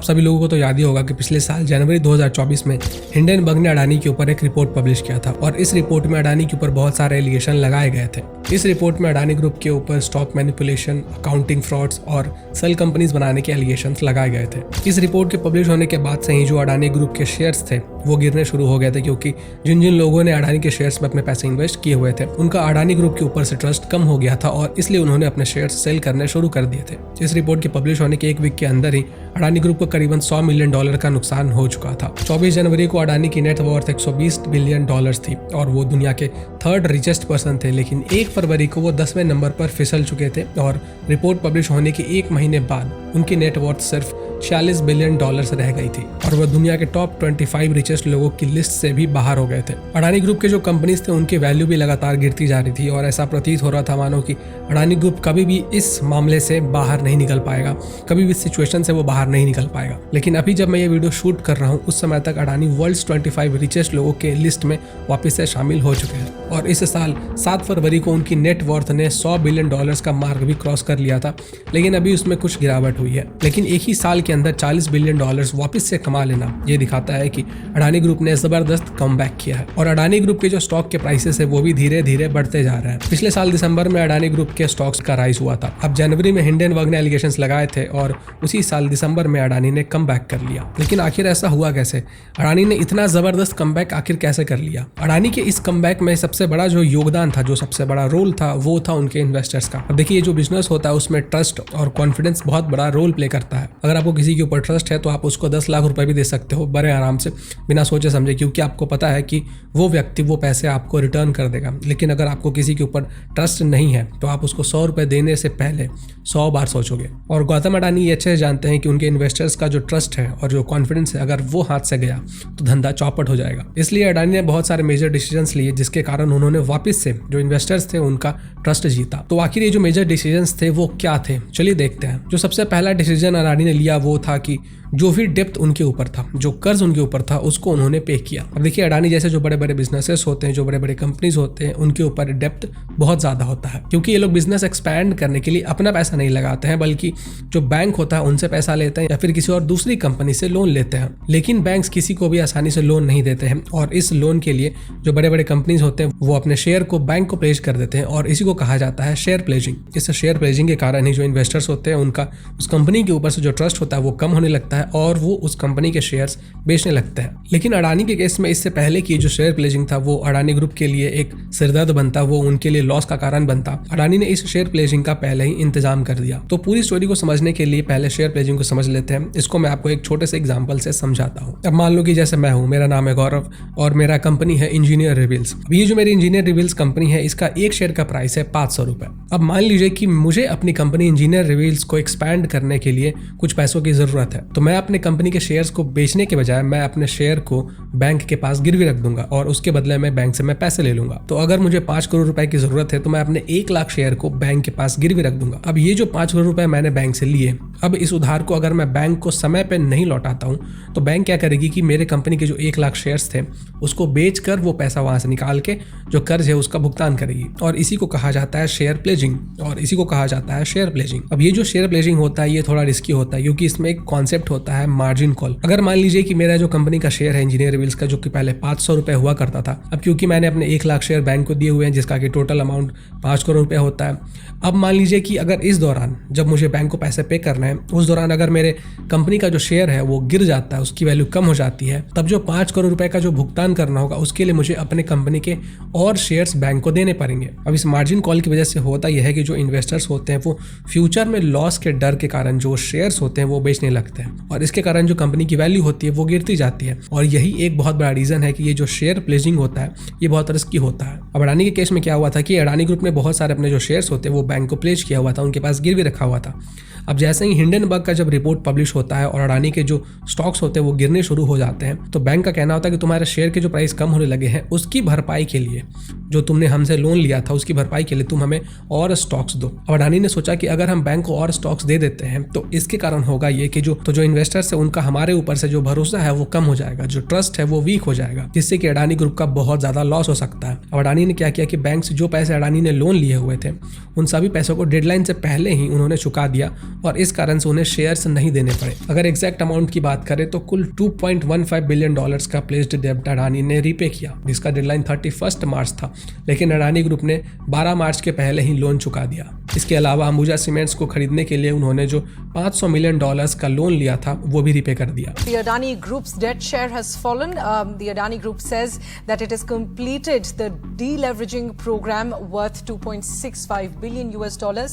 आप सभी लोगों को तो याद ही होगा कि पिछले साल जनवरी 2024 में हिंडनबर्ग ने अडानी के ऊपर एक रिपोर्ट पब्लिश किया था और इस रिपोर्ट में अडानी के ऊपर बहुत सारे एलिगेशन लगाए गए थे। इस रिपोर्ट में अडानी ग्रुप के ऊपर स्टॉक मैनिपुलेशन, अकाउंटिंग फ्रॉड्स और सेल कंपनीज बनाने के एलिगेशंस लगाए गए थे। इस रिपोर्ट के पब्लिश होने के बाद से ही जो अडानी ग्रुप के शेयर्स थे वो गिरने शुरू हो गए थे, क्योंकि जिन जिन लोगों ने अडानी के शेयर्स में अपने पैसे इन्वेस्ट किए हुए थे उनका अडानी ग्रुप के ऊपर से ट्रस्ट कम हो गया था और इसलिए उन्होंने अपने शेयर्स सेल करने शुरू कर दिए थे। इस रिपोर्ट के पब्लिश होने के एक वीक के अंदर ही अडानी ग्रुप को करीबन $100 मिलियन का नुकसान हो चुका था। 24 जनवरी को अडानी की नेट वर्थ $120 बिलियन थी और वो दुनिया के थर्ड रिचेस्ट पर्सन थे, लेकिन 1 फरवरी को वो 10वें नंबर पर फिसल चुके थे और रिपोर्ट पब्लिश होने के 1 महीने बाद उनकी नेट वर्थ सिर्फ $46 बिलियन रह गई थी और वह दुनिया के टॉप 25 रिचेस्ट लोगों की लिस्ट से भी बाहर हो गए थे। अडानी ग्रुप के जो कंपनीज थे उनकी वैल्यू भी लगातार गिरती जा रही थी और ऐसा प्रतीत हो रहा था मानो कि अडानी ग्रुप कभी भी इस मामले से बाहर नहीं निकल पाएगा, कभी भी इस सिचुएशन से वो बाहर नहीं निकल पाएगा। लेकिन अभी जब मैं ये वीडियो शूट कर रहा हूँ उस समय तक अडानी वर्ल्ड्स 25 रिचेस्ट लोगों के लिस्ट में वापस से शामिल हो चुके हैं और इस साल 7 फरवरी को उनकी नेट वर्थ ने $100 बिलियन का मार्क भी क्रॉस कर लिया था, लेकिन अभी उसमें कुछ गिरावट हुई है। लेकिन एक ही साल के अंदर $40 बिलियन वापस से कमा लेना ये दिखाता है कि अडानी ग्रुप ने जबरदस्त कमबैक किया है और अडानी ग्रुप के जो स्टॉक के प्राइसेस है वो भी धीरे धीरे बढ़ते जा रहे हैं। पिछले साल दिसंबर में अडानी ग्रुप के स्टॉक्स का राइज हुआ था। अब जनवरी में हिंडनबर्ग ने एलिगेशंस लगाए थे और उसी साल दिसंबर में अडानी ने कमबैक कर लिया। लेकिन आखिर ऐसा हुआ कैसे? अडानी ने इतना जबरदस्त कमबैक आखिर कैसे कर लिया? अडानी के इस कमबैक में सबसे बड़ा जो योगदान था, जो सबसे बड़ा रोल था, वो था उनके इन्वेस्टर्स का। अब देखिए, जो बिजनेस होता है उसमें ट्रस्ट और कॉन्फिडेंस बहुत बड़ा रोल प्ले करता है। अगर आपको किसी के ऊपर ट्रस्ट है तो आप उसको 10 लाख रुपए भी दे सकते हो बड़े आराम से, बिना सोचे समझे, क्योंकि आपको पता है कि वो व्यक्ति वो पैसे आपको रिटर्न कर देगा। लेकिन अगर आपको किसी के ऊपर ट्रस्ट नहीं है तो आप उसको 100 रुपए देने से पहले 100 बार सोचोगे। और गौतम अडानी ये अच्छे से जानते हैं कि उनके इन्वेस्टर्स का जो ट्रस्ट है और जो कॉन्फिडेंस है, अगर वो हाथ से गया तो धंधा चौपट हो जाएगा। इसलिए अडानी ने बहुत सारे मेजर डिसीजंस लिए जिसके कारण उन्होंने वापस से जो इन्वेस्टर्स थे उनका ट्रस्ट जीता। तो आखिर ये जो मेजर डिसीजंस थे वो क्या थे, चलिए देखते हैं। जो सबसे पहला डिसीजन अडानी ने लिया वो था कि जो भी डेप्थ उनके ऊपर था, जो कर्ज उनके ऊपर था, उसको उन्होंने पे किया। अब देखिए, अडानी जैसे जो बड़े बड़े बिजनेसेस होते हैं, जो बड़े बड़े कंपनीज होते हैं, उनके ऊपर डेप्थ बहुत ज़्यादा होता है, क्योंकि ये लोग बिजनेस एक्सपैंड करने के लिए अपना पैसा नहीं लगाते हैं, बल्कि जो बैंक होता है उनसे पैसा लेते हैं या फिर किसी और दूसरी कंपनी से लोन लेते हैं। लेकिन बैंक्स किसी को भी आसानी से लोन नहीं देते हैं और इस लोन के लिए जो बड़े बड़े कंपनीज होते हैं वो अपने शेयर को बैंक को प्लेज कर देते हैं और इसी को कहा जाता है शेयर प्लेजिंग। इस शेयर प्लेजिंग के कारण ही जो इन्वेस्टर्स होते हैं उनका उस कंपनी के ऊपर से जो ट्रस्ट होता है वो कम होने लगता है और वो उस कंपनी के शेयर्स बेचने लगते हैं। लेकिन अडानी के केस में इससे पहले की जो शेयर प्लेजिंग था वो अडानी ग्रुप के लिए एक सिरदर्द बनता, वो उनके लिए लॉस का कारण बनता। अडानी ने इस शेयर प्लेजिंग का पहले ही इंतजाम कर दिया। तो पूरी स्टोरी को समझने के लिए पहले शेयर प्लेजिंग को समझ लेते हैं। इसको मैं आपको एक छोटे से एग्जांपल से समझाता हूँ। अब मान लो कि जैसे मैं हूँ, मेरा नाम है गौरव और मेरा कंपनी है इंजीनियर रिवील्स। अब ये जो मेरी इंजीनियर रिवील्स कंपनी है इसका एक शेयर का प्राइस है $500। अब मान लीजिए कि मुझे अपनी कंपनी इंजीनियर रिवील्स को एक्सपैंड करने के लिए कुछ पैसों की जरूरत है, तो मैं अपने कंपनी के शेयर्स को बेचने के बजाय मैं अपने शेयर को बैंक के पास गिरवी रख दूंगा और उसके बदले में बैंक से मैं पैसे ले लूंगा। तो अगर मुझे 5 करोड़ रुपए की जरूरत है तो मैं अपने 1 लाख शेयर को बैंक के पास गिरवी रख दूंगा। अब ये जो 5 करोड़ रुपए मैंने बैंक से लिए, अब इस उधार को अगर मैं बैंक को समय पे नहीं लौटाता हूं तो बैंक क्या करेगी कि मेरे कंपनी के जो 1 लाख शेयर्स थे उसको बेचकर वो पैसा वहां से निकाल के जो कर्ज है उसका भुगतान करेगी और इसी को कहा जाता है शेयर प्लेजिंग और इसी को कहा जाता है शेयर प्लेजिंग। अब ये जो शेयर प्लेजिंग होता है ये थोड़ा रिस्की होता है क्योंकि इसमें एक कॉन्सेप्ट होता है मार्जिन कॉल। अगर मान लीजिए कि मेरा जो कंपनी का शेयर है इंजीनियर रिवील्स का, जो कि पहले $500 हुआ करता था, अब क्योंकि मैंने अपने 1 लाख शेयर बैंक को दिए हुए हैं जिसका कि टोटल अमाउंट 5 करोड़ रुपए होता है। अब मान लीजिए कि अगर इस दौरान जब मुझे बैंक को पैसे पे करना है उस दौरान अगर मेरे कंपनी का जो शेयर है वो गिर जाता है, उसकी वैल्यू कम हो जाती है, तब जो 5 करोड़ रुपए का जो भुगतान करना होगा उसके लिए मुझे अपने कंपनी के और शेयर्स बैंक को देने पड़ेंगे। अब इस मार्जिन कॉल की वजह से होता यह है कि जो इन्वेस्टर्स होते हैं वो फ्यूचर में लॉस के डर के कारण जो शेयर्स होते हैं वो बेचने लगते हैं और इसके कारण जो कंपनी की वैल्यू होती है वो गिरती जाती है और यही एक बहुत बड़ा रीजन है कि ये जो शेयर प्लेजिंग होता है ये बहुत रिस्की होता है। अब अडानी के केस में क्या हुआ था कि अडानी ग्रुप ने बहुत सारे अपने जो शेयर्स होते हैं वो बैंक को प्लेज किया हुआ था, उनके पास गिरवी रखा हुआ था। अब जैसे ही हिंडनबर्ग का जब रिपोर्ट पब्लिश होता है और अडानी के जो स्टॉक्स होते हैं वो गिरने शुरू हो जाते हैं तो बैंक का कहना होता है कि तुम्हारे शेयर के जो प्राइस कम होने लगे हैं उसकी भरपाई के लिए, जो तुमने हमसे लोन लिया था उसकी भरपाई के लिए तुम हमें और स्टॉक्स दो। अब अडानी ने सोचा कि अगर हम बैंक को और स्टॉक्स दे देते हैं तो इसके कारण होगा ये कि जो इन्वेस्टर्स है उनका हमारे ऊपर से जो भरोसा है वो कम हो जाएगा, जो ट्रस्ट है वो वीक हो जाएगा, जिससे कि अडानी ग्रुप का बहुत ज्यादा लॉस हो सकता है। अब अडानी ने क्या किया कि बैंक से जो पैसे अडानी ने लोन लिए हुए थे उन सभी पैसों को डेडलाइन से पहले ही उन्होंने चुका दिया और इस कारण से उन्हें शेयर्स नहीं देने पड़े। अगर एग्जैक्ट अमाउंट की बात करें तो कुल $2.15 बिलियन का प्लेस्ड डेब्ट अडानी ने रीपे किया, जिसका डेडलाइन 31 मार्च था, लेकिन अडानी ग्रुप ने 12 मार्च के पहले ही लोन चुका दिया। इसके अलावा अंबुजा सीमेंट्स को खरीदने के लिए उन्होंने जो $500 मिलियन का लोन लिया था वो भी रीपे कर दिया। The Adani Group's debt share has fallen. The Adani Group says that it has completed the deleveraging program worth $2.65 billion.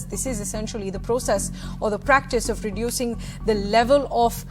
This is essentially the process or the practice of reducing the level of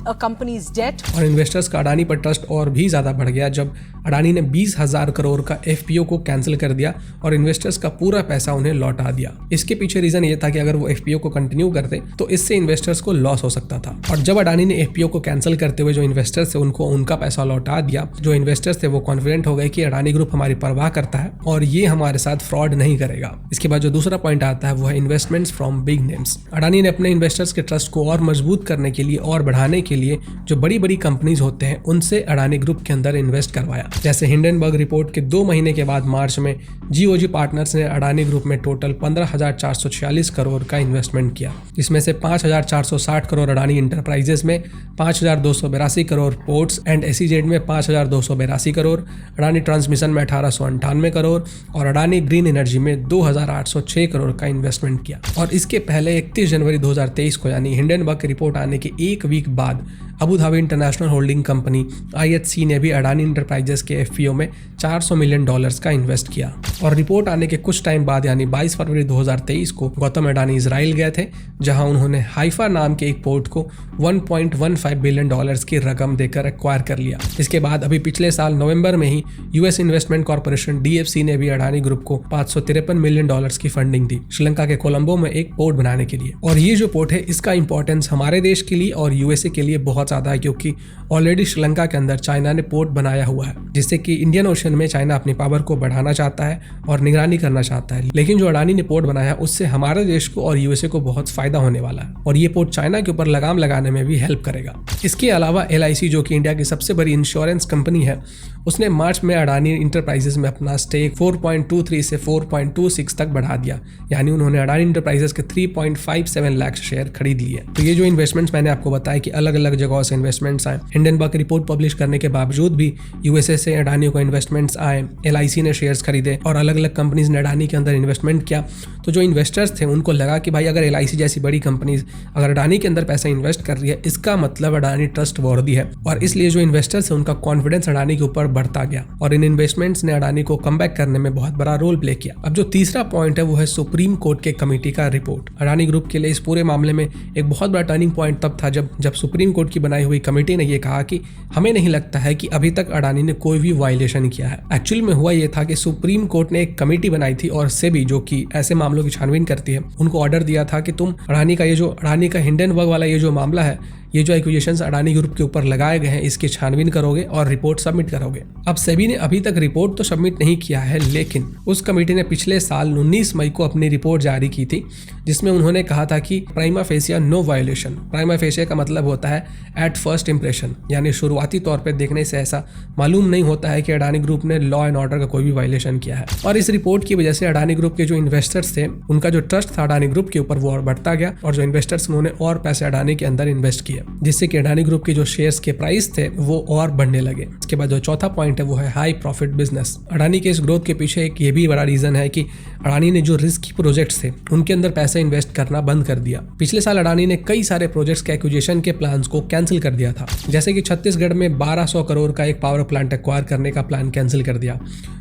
a company's debt. और investors का अडानी पर trust और भी ज्यादा बढ़ गया जब अडानी ने 20,000 करोड़ का एफपीओ को कैंसिल कर दिया और इन्वेस्टर्स का पूरा पैसा उन्हें लौटा दिया। इसके पीछे रीजन ये था कि अगर वो एफपीओ को कंटिन्यू करते तो इससे इन्वेस्टर्स को लॉस हो सकता था। और जब अडानी ने एफपीओ को कैंसिल करते हुए जो इन्वेस्टर्स थे उनको उनका पैसा लौटा दिया, जो इन्वेस्टर्स थे वो कॉन्फिडेंट हो गए कि अडानी ग्रुप हमारी परवाह करता है और ये हमारे साथ फ्रॉड नहीं करेगा। इसके बाद जो दूसरा पॉइंट आता है वो है investments from big names. Adani ने अपने इन्वेस्टर्स के ट्रस्ट को और मजबूत करने के लिए और बढ़ाने के लिए जो बड़ी बड़ी कंपनीज होते हैं उनसे अडानी ग्रुप के अंदर इन्वेस्ट करवाया। जैसे हिंडनबर्ग रिपोर्ट के 2 महीने के बाद मार्च में जीओजी पार्टनर्स ने अडानी ग्रुप में टोटल 15,446 करोड़ का इन्वेस्टमेंट किया। इसमें से 5,460 करोड़ अडानी इंटरप्राइजेस में, 5,282 करोड़ पोर्ट्स एंड एसीजेड में 5,282 करोड़, अडानी ट्रांसमिशन में 1,898 करोड़ और अडानी ग्रीन एनर्जी में 2,806 करोड़ का इन्वेस्टमेंट किया। और इसके पहले 31 जनवरी 2023 को यानी हिंडनबर्ग की रिपोर्ट आने के एक वीक बाद Abu Dhabi international holding company IHC ने भी अडानी इंटरप्राइजेस के एफपीओ में $400 मिलियन का इन्वेस्ट किया। और रिपोर्ट आने के कुछ टाइम बाद यानी 22 फरवरी 2023 को गौतम अडानी इजराइल गए थे, जहां उन्होंने हाइफा नाम के एक पोर्ट को $1.15 बिलियन की रकम देकर एक्वायर कर लिया। इसके बाद अभी पिछले साल नवंबर में ही यूएस इन्वेस्टमेंट कॉर्पोरेशन DFC ने भी अडानी ग्रुप को $553 मिलियन की फंडिंग दी श्रीलंका के कोलंबो में एक पोर्ट बनाने के लिए। और ये जो पोर्ट है इसका इंपॉर्टेंस हमारे देश के लिए और यूएसए के लिए बहुत ज्यादा है, क्योंकि ऑलरेडी श्रीलंका के अंदर चाइना ने पोर्ट बनाया हुआ है, जिससे कि इंडियन ओशन में चाइना अपनी पावर को बढ़ाना चाहता है और निगरानी करना चाहता है। लेकिन जो अडानी ने पोर्ट बनाया उससे हमारे देश को और यूएसए को बहुत फायदा होने वाला है और ये पोर्ट चाइना के ऊपर लगाम लगाने में भी हेल्प करेगा। इसके अलावा LIC जो कि इंडिया की सबसे बड़ी इंश्योरेंस कंपनी है, उसने मार्च में अडानी इंटरप्राइजेस में अपना स्टेक 4.23 से 4.26 तक बढ़ा दिया, यानी उन्होंने अडानी इंटरप्राइजेस के 3.57 लाख शेयर खरीद लिए। तो ये जो इन्वेस्टमेंट्स मैंने आपको बताया कि अलग अलग जगहों से इन्वेस्टमेंट्स आए, हिंडनबर्ग रिपोर्ट पब्लिश करने के बावजूद भी यूएसए से अडानी को इन्वेस्टमेंट्स आए, LIC ने शेयर्स खरीदे और अलग अलग कंपनीज ने अडानी के अंदर इन्वेस्टमेंट किया। तो जो इन्वेस्टर्स थे उनको लगा कि भाई अगर LIC जैसी बड़ी कंपनीज अगर अडानी के अंदर पैसा इन्वेस्ट कर रही है, इसका मतलब अडानी ट्रस्ट वर्दी है और इसलिए जो इन्वेस्टर्स है उनका कॉन्फिडेंस अडानी के ऊपर बढ़ता गया और इन इन्वेस्टमेंट्स ने अडानी को कमबैक करने में बहुत बड़ा रोल प्ले किया। अब जो तीसरा पॉइंट है वो है सुप्रीम कोर्ट के कमेटी का रिपोर्ट। अडानी ग्रुप के लिए इस पूरे मामले में एक बहुत बड़ा टर्निंग पॉइंट तब था जब सुप्रीम कोर्ट की बनाई हुई कमेटी ने ये कहा कि हमें नहीं लगता है कि अभी तक अडानी ने कोई भी वायलेशन किया है। एक्चुअली में हुआ ये था कि सुप्रीम कोर्ट ने एक कमेटी बनाई थी और सेबी जो कि ऐसे मामलों की छानबीन करती है, उनको ऑर्डर दिया था कि तुम अडानी का हिंडनबर्ग वाला ये जो मामला है, ये जो एक्विजिशंस अडानी ग्रुप के ऊपर लगाए गए हैं, इसकी छानबीन करोगे और रिपोर्ट सबमिट करोगे। अब सेबी ने अभी तक रिपोर्ट तो सबमिट नहीं किया है, लेकिन उस कमेटी ने पिछले साल 19 मई को अपनी रिपोर्ट जारी की थी, जिसमें उन्होंने कहा था कि prima facie no violation. Prima facie का मतलब होता है एट फर्स्ट इंप्रेशन, यानी शुरुआती तौर पर देखने से ऐसा मालूम नहीं होता है कि अडानी ग्रुप ने लॉ एंड ऑर्डर का कोई भी वायोलेशन किया है। और इस रिपोर्ट की वजह से अडानी ग्रुप के जो इन्वेस्टर्स थे उनका जो ट्रस्ट था अडानी ग्रुप के ऊपर वो और बढ़ता गया और जो इन्वेस्टर्स उन्होंने और पैसे अडानी के अंदर इन्वेस्ट किए, जिससे कि अडानी ग्रुप के जो शेयर्स के प्राइस थे वो और बढ़ने लगे। इसके बाद जो चौथा पॉइंट है वो है हाई प्रॉफिट बिजनेस। अडानी के इस ग्रोथ के पीछे एक ये भी बड़ा रीजन है कि अडानी ने जो रिस्की प्रोजेक्ट्स थे उनके अंदर पैसे इन्वेस्ट करना बंद कर दिया। पिछले साल अडानी ने कई सारे प्रोजेक्ट्स के एक्विजिशन के प्लान्स को कैंसिल कर दिया था, जैसे कि छत्तीसगढ़ में 1200 करोड़ का एक पावर प्लांट एक्वायर करने का प्लान कैंसिल कर दिया।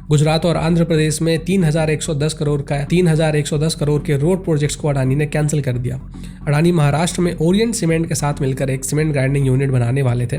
गुजरात और आंध्र प्रदेश में 3,110 करोड़ के रोड प्रोजेक्ट्स को अडानी ने कैंसिल कर दिया। अडानी महाराष्ट्र में ओरिएंट सीमेंट के साथ मिलकर मिलकर एक सीमेंट ग्राइंडिंग यूनिट बनाने वाले थे,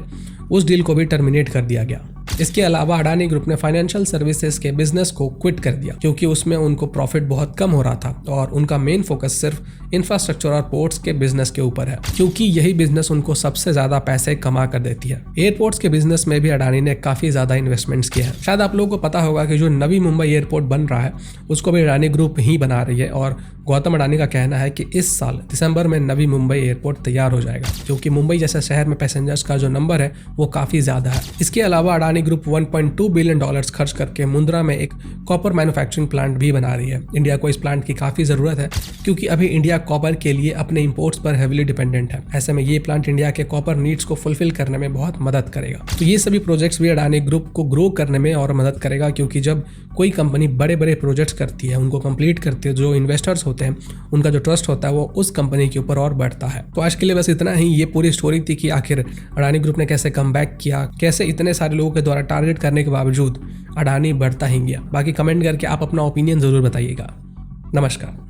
उस डील को भी टर्मिनेट कर दिया गया। इसके अलावा अडानी ग्रुप ने फाइनेंशियल सर्विसेज के बिजनेस को क्विट कर दिया क्योंकि उसमें उनको प्रॉफिट बहुत कम हो रहा था और उनका मेन फोकस सिर्फ इंफ्रास्ट्रक्चर और पोर्ट्स के बिजनेस के ऊपर है, क्योंकि यही बिजनेस उनको सबसे ज्यादा पैसे कमा कर देती है। एयरपोर्ट्स के बिजनेस में भी अडानी ने काफी ज्यादा इन्वेस्टमेंट्स किए हैं। शायद आप लोगों को पता होगा कि जो नवी मुंबई एयरपोर्ट बन रहा है उसको भी अडानी ग्रुप ही बना रही है और गौतम अडानी का कहना है कि इस साल दिसंबर में नवी मुंबई एयरपोर्ट तैयार हो जाएगा, क्योंकि मुंबई जैसे शहर में पैसेंजर्स का जो नंबर है वो काफी ज्यादा है। इसके अलावा अडानी ग्रुप 1.2 बिलियन डॉलर्स खर्च करके मुंद्रा में एक कॉपर मैन्युफैक्चरिंग प्लांट भी बना रही है। इंडिया को इस प्लांट की काफी जरूरत है क्योंकि अभी इंडिया कॉपर के लिए अपने इंपोर्ट्स पर हेविली डिपेंडेंट है। ऐसे में ये प्लांट इंडिया के कॉपर नीड्स को फुलफिल करने में बहुत मदद करेगा। तो ये सभी प्रोजेक्ट्स भी अडानी ग्रुप को ग्रो करने में और मदद करेगा, क्योंकि जब कोई कंपनी बड़े बड़े प्रोजेक्ट्स करती है, उनको कंप्लीट करती है, जो इन्वेस्टर्स होते हैं उनका जो ट्रस्ट होता है वो उस कंपनी के ऊपर और बढ़ता है। तो आज के लिए बस इतना ही। ये पूरी स्टोरी थी कि आखिर अडानी ग्रुप ने कैसे कमबैक किया, कैसे इतने सारे लोगों के द्वारा टारगेट करने के बावजूद अडानी बढ़ता ही गया। बाकी कमेंट करके आप अपना ओपिनियन जरूर बताइएगा। नमस्कार।